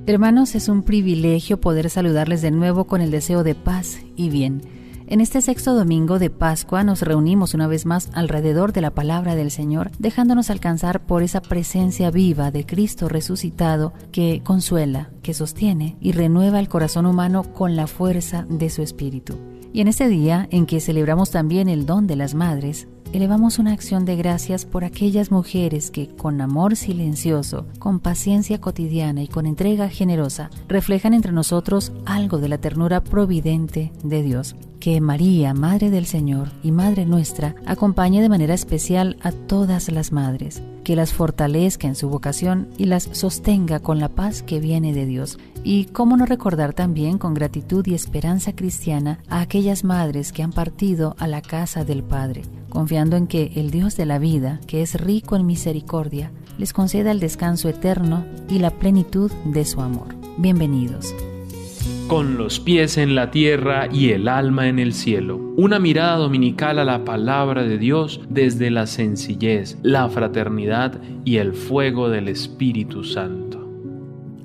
Hermanos, es un privilegio poder saludarles de nuevo con el deseo de paz y bien. En este sexto domingo de Pascua nos reunimos una vez más alrededor de la palabra del Señor, dejándonos alcanzar por esa presencia viva de Cristo resucitado que consuela, que sostiene y renueva el corazón humano con la fuerza de su Espíritu. Y en este día en que celebramos también el don de las madres, elevamos una acción de gracias por aquellas mujeres que, con amor silencioso, con paciencia cotidiana y con entrega generosa, reflejan entre nosotros algo de la ternura providente de Dios. Que María, Madre del Señor y Madre nuestra, acompañe de manera especial a todas las madres, que las fortalezca en su vocación y las sostenga con la paz que viene de Dios. Y cómo no recordar también con gratitud y esperanza cristiana a aquellas madres que han partido a la casa del Padre, confiando en que el Dios de la vida, que es rico en misericordia, les conceda el descanso eterno y la plenitud de su amor. Bienvenidos. Con los pies en la tierra y el alma en el cielo. Una mirada dominical a la palabra de Dios desde la sencillez, la fraternidad y el fuego del Espíritu Santo.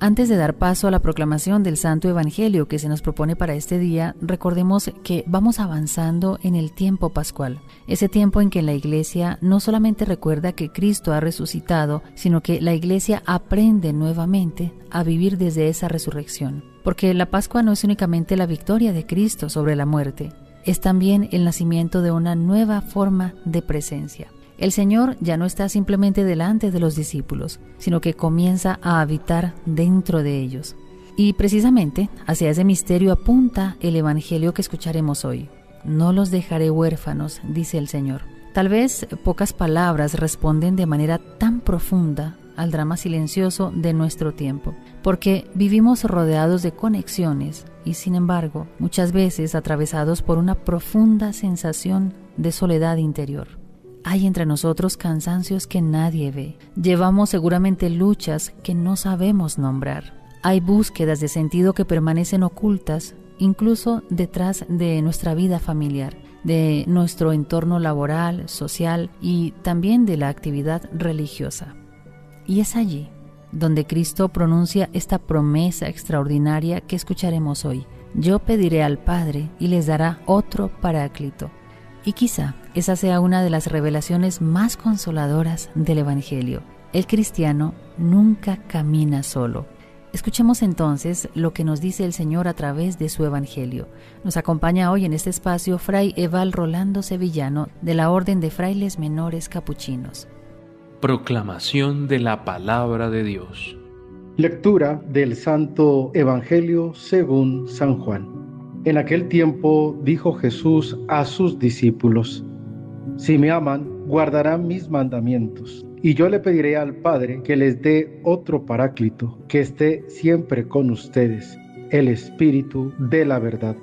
Antes de dar paso a la proclamación del Santo Evangelio que se nos propone para este día, recordemos que vamos avanzando en el tiempo pascual, ese tiempo en que la Iglesia no solamente recuerda que Cristo ha resucitado, sino que la Iglesia aprende nuevamente a vivir desde esa resurrección. Porque la Pascua no es únicamente la victoria de Cristo sobre la muerte, es también el nacimiento de una nueva forma de presencia. El Señor ya no está simplemente delante de los discípulos, sino que comienza a habitar dentro de ellos. Y precisamente hacia ese misterio apunta el Evangelio que escucharemos hoy. No los dejaré huérfanos, dice el Señor. Tal vez pocas palabras responden de manera tan profunda al drama silencioso de nuestro tiempo, porque vivimos rodeados de conexiones y, sin embargo, muchas veces atravesados por una profunda sensación de soledad interior. Hay entre nosotros cansancios que nadie ve. Llevamos seguramente luchas que no sabemos nombrar. Hay búsquedas de sentido que permanecen ocultas, incluso detrás de nuestra vida familiar, de nuestro entorno laboral, social y también de la actividad religiosa. Y es allí donde Cristo pronuncia esta promesa extraordinaria que escucharemos hoy. Yo pediré al Padre y les dará otro Paráclito. Y quizá esa sea una de las revelaciones más consoladoras del Evangelio. El cristiano nunca camina solo. Escuchemos entonces lo que nos dice el Señor a través de su Evangelio. Nos acompaña hoy en este espacio Fray Eval Rolando Sevillano de la Orden de Frailes Menores Capuchinos. Proclamación de la Palabra de Dios. Lectura del Santo Evangelio según San Juan. En aquel tiempo dijo Jesús a sus discípulos: Si me aman, guardarán mis mandamientos, y yo le pediré al Padre que les dé otro Paráclito, que esté siempre con ustedes, el Espíritu de la verdad.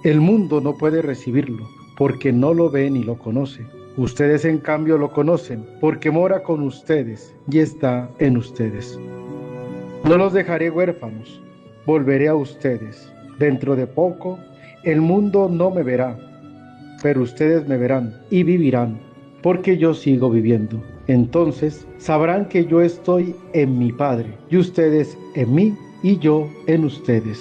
El mundo no puede recibirlo, porque no lo ve ni lo conoce. Ustedes en cambio lo conocen, porque mora con ustedes y está en ustedes. No los dejaré huérfanos, volveré a ustedes. Dentro de poco, el mundo no me verá, pero ustedes me verán y vivirán, porque yo sigo viviendo. Entonces sabrán que yo estoy en mi Padre, y ustedes en mí, y yo en ustedes.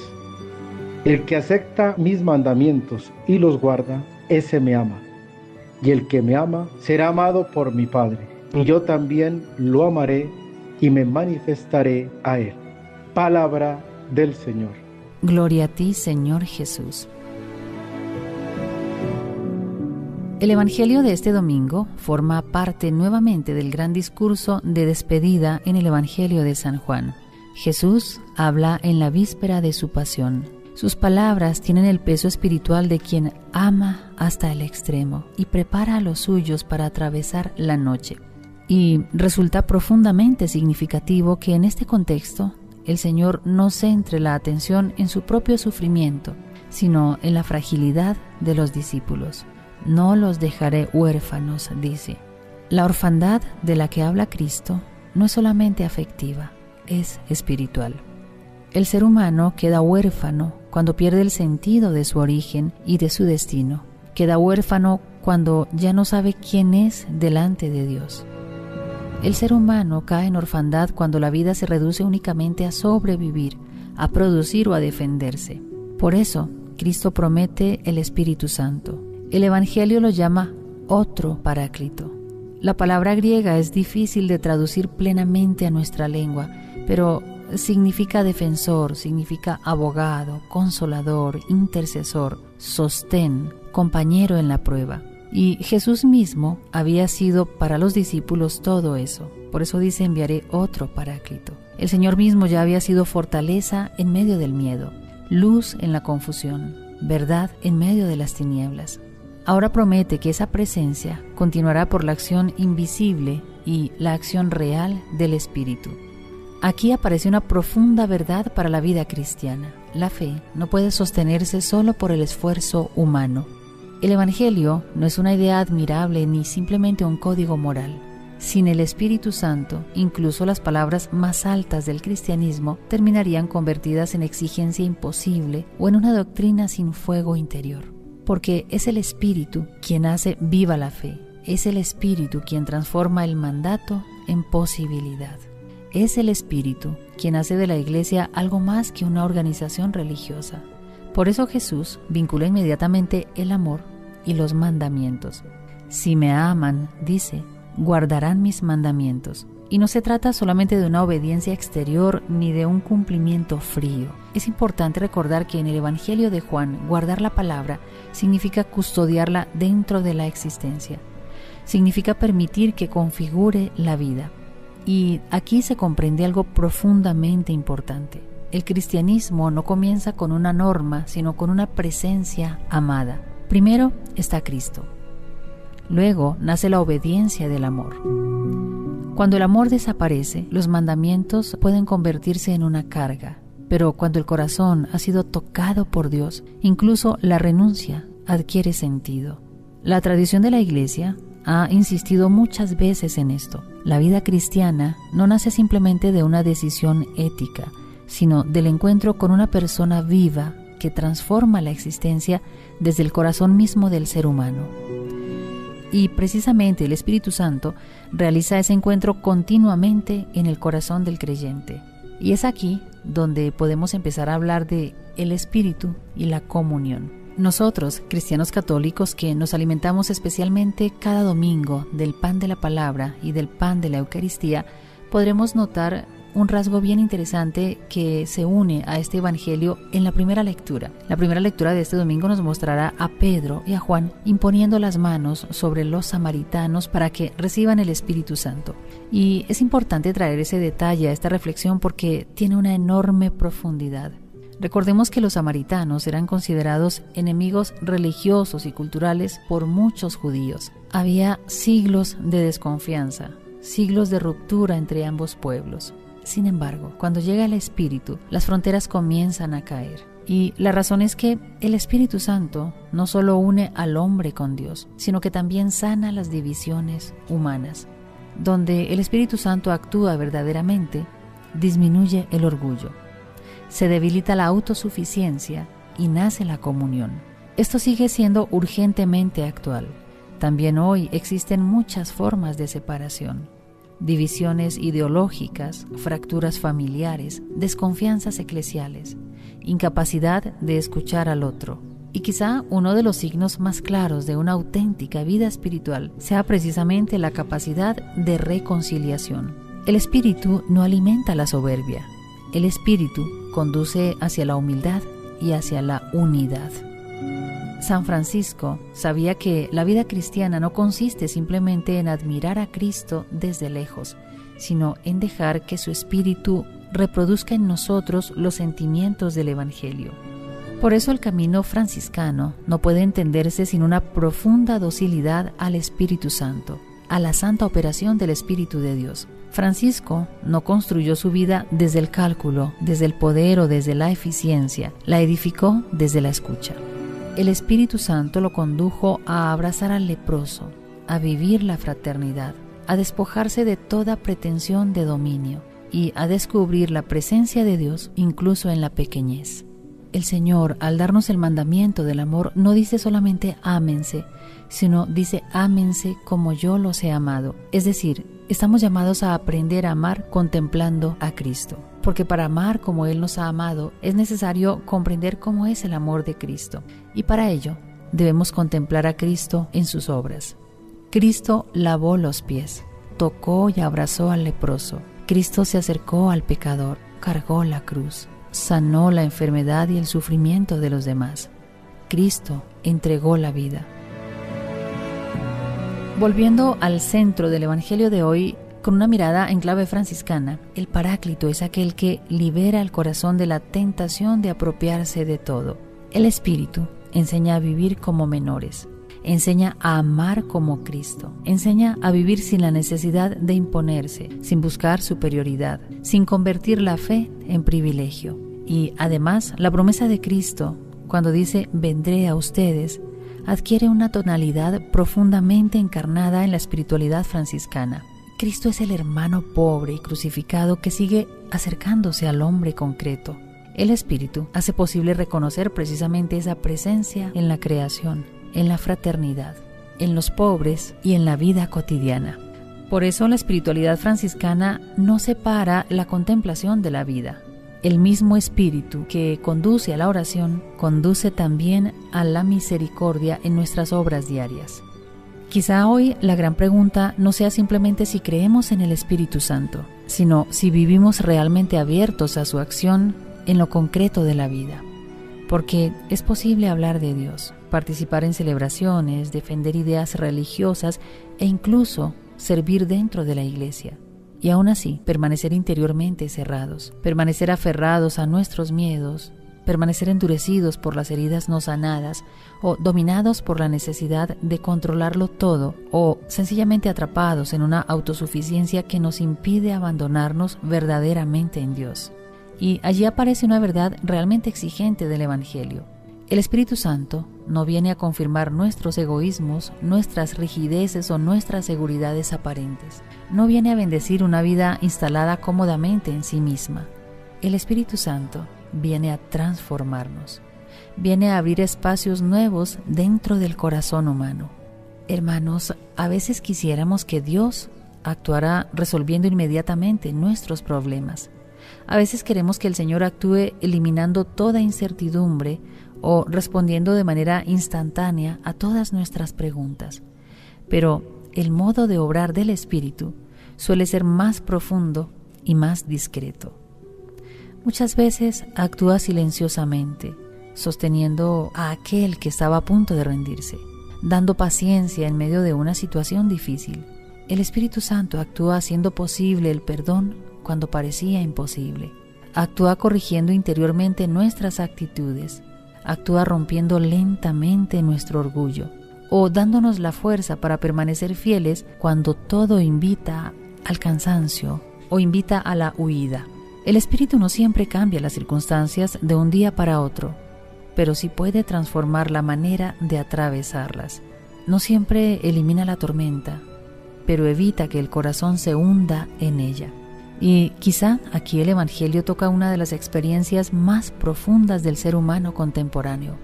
El que acepta mis mandamientos y los guarda, ese me ama. Y el que me ama será amado por mi Padre, y yo también lo amaré y me manifestaré a él. Palabra del Señor. Gloria a ti, Señor Jesús. El Evangelio de este domingo forma parte nuevamente del gran discurso de despedida en el Evangelio de San Juan. Jesús habla en la víspera de su pasión. Sus palabras tienen el peso espiritual de quien ama hasta el extremo y prepara a los suyos para atravesar la noche. Y resulta profundamente significativo que en este contexto el Señor no centre la atención en su propio sufrimiento, sino en la fragilidad de los discípulos. No los dejaré huérfanos, dice. La orfandad de la que habla Cristo no es solamente afectiva, es espiritual. El ser humano queda huérfano cuando pierde el sentido de su origen y de su destino. Queda huérfano cuando ya no sabe quién es delante de Dios. El ser humano cae en orfandad cuando la vida se reduce únicamente a sobrevivir, a producir o a defenderse. Por eso, Cristo promete el Espíritu Santo. El Evangelio lo llama otro Paráclito. La palabra griega es difícil de traducir plenamente a nuestra lengua, pero significa defensor, significa abogado, consolador, intercesor, sostén, compañero en la prueba. Y Jesús mismo había sido para los discípulos todo eso. Por eso dice: enviaré otro Paráclito. El Señor mismo ya había sido fortaleza en medio del miedo, luz en la confusión, verdad en medio de las tinieblas. Ahora promete que esa presencia continuará por la acción invisible y la acción real del Espíritu. Aquí aparece una profunda verdad para la vida cristiana. La fe no puede sostenerse solo por el esfuerzo humano. El Evangelio no es una idea admirable ni simplemente un código moral. Sin el Espíritu Santo, incluso las palabras más altas del cristianismo terminarían convertidas en exigencia imposible o en una doctrina sin fuego interior. Porque es el Espíritu quien hace viva la fe. Es el Espíritu quien transforma el mandato en posibilidad. Es el Espíritu quien hace de la Iglesia algo más que una organización religiosa. Por eso Jesús vincula inmediatamente el amor y los mandamientos. Si me aman, dice, guardarán mis mandamientos. Y no se trata solamente de una obediencia exterior ni de un cumplimiento frío. Es importante recordar que en el Evangelio de Juan, guardar la palabra significa custodiarla dentro de la existencia. Significa permitir que configure la vida. Y aquí se comprende algo profundamente importante. El cristianismo no comienza con una norma, sino con una presencia amada. Primero está Cristo. Luego nace la obediencia del amor. Cuando el amor desaparece, los mandamientos pueden convertirse en una carga. Pero cuando el corazón ha sido tocado por Dios, incluso la renuncia adquiere sentido. La tradición de la Iglesia ha insistido muchas veces en esto. La vida cristiana no nace simplemente de una decisión ética, sino del encuentro con una persona viva que transforma la existencia desde el corazón mismo del ser humano. Y precisamente el Espíritu Santo realiza ese encuentro continuamente en el corazón del creyente. Y es aquí donde podemos empezar a hablar de el Espíritu y la comunión. Nosotros, cristianos católicos que nos alimentamos especialmente cada domingo del pan de la palabra y del pan de la Eucaristía, podremos notar un rasgo bien interesante que se une a este evangelio en la primera lectura. La primera lectura de este domingo nos mostrará a Pedro y a Juan imponiendo las manos sobre los samaritanos para que reciban el Espíritu Santo. Y es importante traer ese detalle a esta reflexión porque tiene una enorme profundidad. Recordemos que los samaritanos eran considerados enemigos religiosos y culturales por muchos judíos. Había siglos de desconfianza, siglos de ruptura entre ambos pueblos. Sin embargo, cuando llega el Espíritu, las fronteras comienzan a caer. Y la razón es que el Espíritu Santo no solo une al hombre con Dios, sino que también sana las divisiones humanas. Donde el Espíritu Santo actúa verdaderamente, disminuye el orgullo. Se debilita la autosuficiencia y nace la comunión. Esto sigue siendo urgentemente actual. También hoy existen muchas formas de separación. Divisiones ideológicas, fracturas familiares, desconfianzas eclesiales, incapacidad de escuchar al otro. Y quizá uno de los signos más claros de una auténtica vida espiritual sea precisamente la capacidad de reconciliación. El Espíritu no alimenta la soberbia. El Espíritu conduce hacia la humildad y hacia la unidad. San Francisco sabía que la vida cristiana no consiste simplemente en admirar a Cristo desde lejos, sino en dejar que su Espíritu reproduzca en nosotros los sentimientos del Evangelio. Por eso el camino franciscano no puede entenderse sin una profunda docilidad al Espíritu Santo, a la santa operación del Espíritu de Dios. Francisco no construyó su vida desde el cálculo, desde el poder o desde la eficiencia, la edificó desde la escucha. El Espíritu Santo lo condujo a abrazar al leproso, a vivir la fraternidad, a despojarse de toda pretensión de dominio y a descubrir la presencia de Dios incluso en la pequeñez. El Señor, al darnos el mandamiento del amor, no dice solamente ámense, sino dice ámense como yo los he amado. Es decir, estamos llamados a aprender a amar contemplando a Cristo. porque para amar como Él nos ha amado es necesario comprender cómo es el amor de Cristo, y para ello debemos contemplar a Cristo en sus obras. Cristo lavó los pies, tocó y abrazó al leproso. Cristo se acercó al pecador, cargó la cruz, sanó la enfermedad y el sufrimiento de los demás. Cristo entregó la vida. Volviendo al centro del Evangelio de hoy, con una mirada en clave franciscana, el Paráclito es aquel que libera el corazón de la tentación de apropiarse de todo. El Espíritu enseña a vivir como menores, enseña a amar como Cristo, enseña a vivir sin la necesidad de imponerse, sin buscar superioridad, sin convertir la fe en privilegio. Y además, la promesa de Cristo, cuando dice vendré a ustedes, adquiere una tonalidad profundamente encarnada en la espiritualidad franciscana. Cristo es el hermano pobre y crucificado que sigue acercándose al hombre concreto. El Espíritu hace posible reconocer precisamente esa presencia en la creación, en la fraternidad, en los pobres y en la vida cotidiana. Por eso la espiritualidad franciscana no separa la contemplación de la vida. El mismo Espíritu que conduce a la oración, conduce también a la misericordia en nuestras obras diarias. Quizá hoy la gran pregunta no sea simplemente si creemos en el Espíritu Santo, sino si vivimos realmente abiertos a su acción en lo concreto de la vida. Porque es posible hablar de Dios, participar en celebraciones, defender ideas religiosas e incluso servir dentro de la iglesia. Y aún así, permanecer interiormente cerrados, permanecer aferrados a nuestros miedos, permanecer endurecidos por las heridas no sanadas o dominados por la necesidad de controlarlo todo o sencillamente atrapados en una autosuficiencia que nos impide abandonarnos verdaderamente en Dios. Y allí aparece una verdad realmente exigente del Evangelio. El Espíritu Santo no viene a confirmar nuestros egoísmos, nuestras rigideces o nuestras seguridades aparentes. No viene a bendecir una vida instalada cómodamente en sí misma. El Espíritu Santo viene a transformarnos, viene a abrir espacios nuevos dentro del corazón humano. Hermanos, a veces quisiéramos que Dios actuara resolviendo inmediatamente nuestros problemas. A veces queremos que el Señor actúe eliminando toda incertidumbre o respondiendo de manera instantánea a todas nuestras preguntas. Pero el modo de obrar del Espíritu suele ser más profundo y más discreto. Muchas veces actúa silenciosamente, sosteniendo a aquel que estaba a punto de rendirse, dando paciencia en medio de una situación difícil. El Espíritu Santo actúa haciendo posible el perdón cuando parecía imposible. Actúa corrigiendo interiormente nuestras actitudes. Actúa rompiendo lentamente nuestro orgullo o dándonos la fuerza para permanecer fieles cuando todo invita al cansancio o invita a la huida. El Espíritu no siempre cambia las circunstancias de un día para otro, pero sí puede transformar la manera de atravesarlas. No siempre elimina la tormenta, pero evita que el corazón se hunda en ella. Y quizá aquí el Evangelio toca una de las experiencias más profundas del ser humano contemporáneo: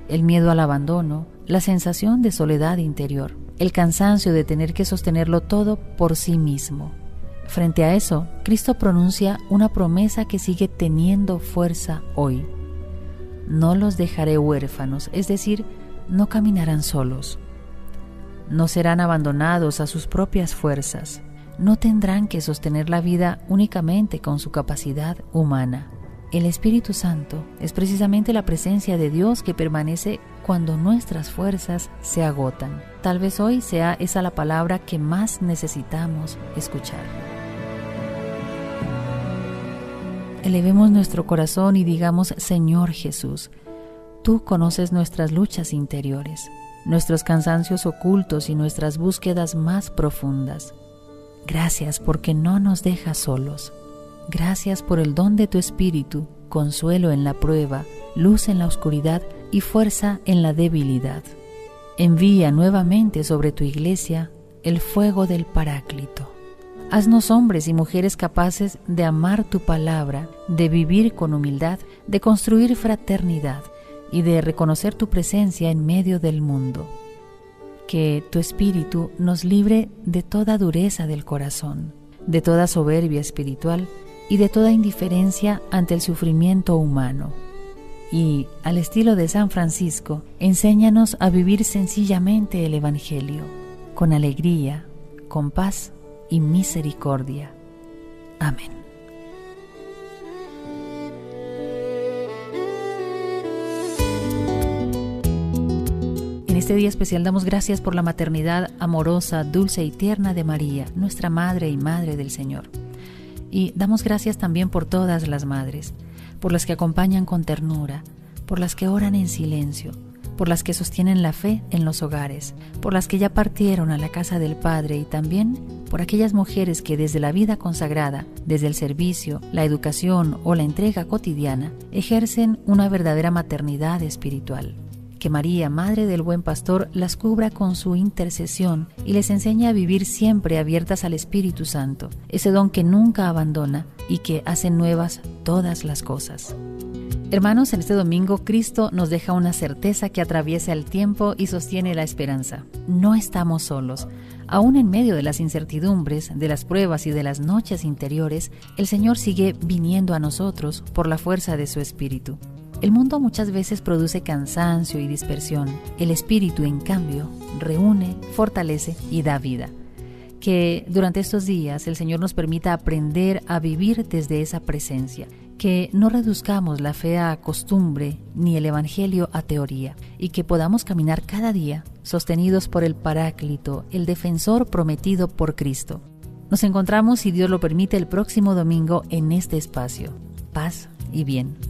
el miedo al abandono, la sensación de soledad interior, el cansancio de tener que sostenerlo todo por sí mismo. Frente a eso, Cristo pronuncia una promesa que sigue teniendo fuerza hoy. No los dejaré huérfanos, es decir, no caminarán solos. No serán abandonados a sus propias fuerzas. No tendrán que sostener la vida únicamente con su capacidad humana. El Espíritu Santo es precisamente la presencia de Dios que permanece cuando nuestras fuerzas se agotan. Tal vez hoy sea esa la palabra que más necesitamos escuchar. Elevemos nuestro corazón y digamos: Señor Jesús, tú conoces nuestras luchas interiores, nuestros cansancios ocultos y nuestras búsquedas más profundas. Gracias porque no nos dejas solos. Gracias por el don de tu Espíritu, consuelo en la prueba, luz en la oscuridad y fuerza en la debilidad. Envía nuevamente sobre tu Iglesia el fuego del Paráclito. Haznos hombres y mujeres capaces de amar tu palabra, de vivir con humildad, de construir fraternidad y de reconocer tu presencia en medio del mundo. Que tu Espíritu nos libre de toda dureza del corazón, de toda soberbia espiritual y de toda indiferencia ante el sufrimiento humano. Y, al estilo de San Francisco, enséñanos a vivir sencillamente el Evangelio, con alegría, con paz y misericordia. Amén. En este día especial damos gracias por la maternidad amorosa, dulce y tierna de María, nuestra Madre y Madre del Señor. Y damos gracias también por todas las madres, por las que acompañan con ternura, por las que oran en silencio, por las que sostienen la fe en los hogares, por las que ya partieron a la casa del Padre y también por aquellas mujeres que desde la vida consagrada, desde el servicio, la educación o la entrega cotidiana, ejercen una verdadera maternidad espiritual. Que María, Madre del Buen Pastor, las cubra con su intercesión y les enseñe a vivir siempre abiertas al Espíritu Santo, ese don que nunca abandona y que hace nuevas todas las cosas. Hermanos, en este domingo Cristo nos deja una certeza que atraviesa el tiempo y sostiene la esperanza. No estamos solos. Aún en medio de las incertidumbres, de las pruebas y de las noches interiores, el Señor sigue viniendo a nosotros por la fuerza de su Espíritu. El mundo muchas veces produce cansancio y dispersión. El Espíritu, en cambio, reúne, fortalece y da vida. Que durante estos días el Señor nos permita aprender a vivir desde esa presencia. Que no reduzcamos la fe a costumbre ni el Evangelio a teoría. Y que podamos caminar cada día sostenidos por el Paráclito, el defensor prometido por Cristo. Nos encontramos, si Dios lo permite, el próximo domingo en este espacio. Paz y bien.